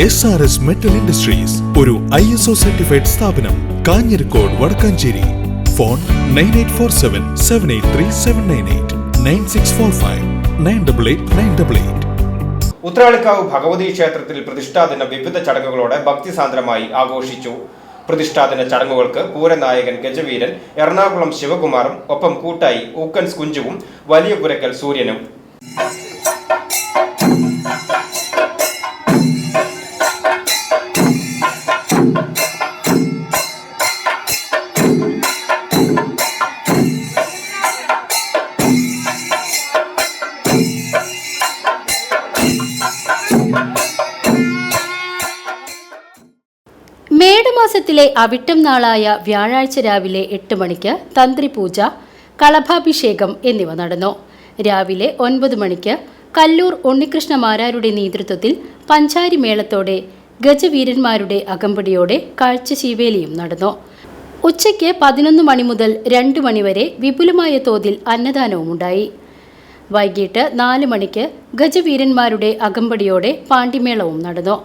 SRS Metal Industries, ഒരു ISO certified സ്ഥാപനം, Kanjirakode Vadakkanchery. Phone 9847783798 9645 988 Uthralikkavu Bhagavathi ക്ഷേത്രത്തിൽ പ്രതിഷ്ഠാദിന വിവിധ ചടങ്ങുകളോടെ ഭക്തിസാന്ദ്രമായി ആഘോഷിച്ചു. പ്രതിഷ്ഠാദിന ചടങ്ങുകൾക്ക് പൂരനായകൻ ഗജവീരൻ എറണാകുളം ശിവകുമാറും ഒപ്പം കൂട്ടായി ഊക്കൻസ് കുഞ്ചുവും വലിയ പുരക്കൽ സൂര്യനും. മേടമാസത്തിലെ അവിട്ടം നാളായ വ്യാഴാഴ്ച രാവിലെ 8 മണിക്ക് തന്ത്രിപൂജ, കളഭാഭിഷേകം എന്നിവ നടന്നു. രാവിലെ 9 മണിക്ക് കല്ലൂർ ഉണ്ണികൃഷ്ണ മാരാരുടെ നേതൃത്വത്തിൽ പഞ്ചാരി മേളത്തോടെ ഗജവീരന്മാരുടെ അകമ്പടിയോടെ കാഴ്ചശീവേലിയും നടന്നു. ഉച്ചയ്ക്ക് 11 മണി മുതൽ 2 മണിവരെ വിപുലമായ തോതിൽ അന്നദാനവും ഉണ്ടായി. വൈകിട്ട് 4 മണിക്ക് ഗജവീരന്മാരുടെ അകമ്പടിയോടെ പാണ്ടിമേളവും നടന്നു.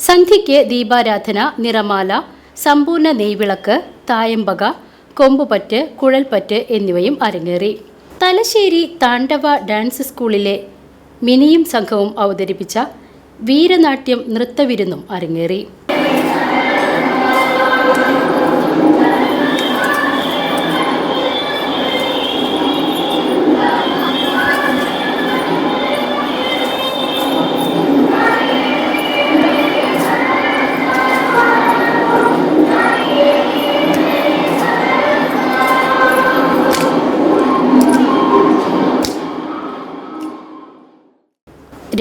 സന്ധ്യയ്ക്ക് ദീപാരാധന, നിറമാല, സമ്പൂർണ്ണ നെയ്വിളക്ക്, തായമ്പക, കൊമ്പുപറ്റ്, കുഴൽപ്പറ്റ് എന്നിവയും അരങ്ങേറി. തലശ്ശേരി താണ്ഡവ ഡാൻസ് സ്കൂളിലെ മിനിയും സംഘവും അവതരിപ്പിച്ച വീരനാട്യം നൃത്തവിരുന്നും അരങ്ങേറി.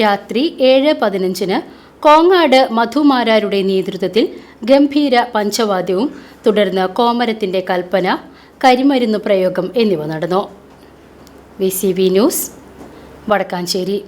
രാത്രി 7:15 കോങ്ങാട് മധുമാരാരുടെ നേതൃത്വത്തിൽ ഗംഭീര പഞ്ചവാദ്യവും തുടർന്ന് കോമരത്തിന്റെ കൽപ്പന, കരിമരുന്ന് പ്രയോഗം എന്നിവ നടന്നു. VCV news, Vadakkanchery.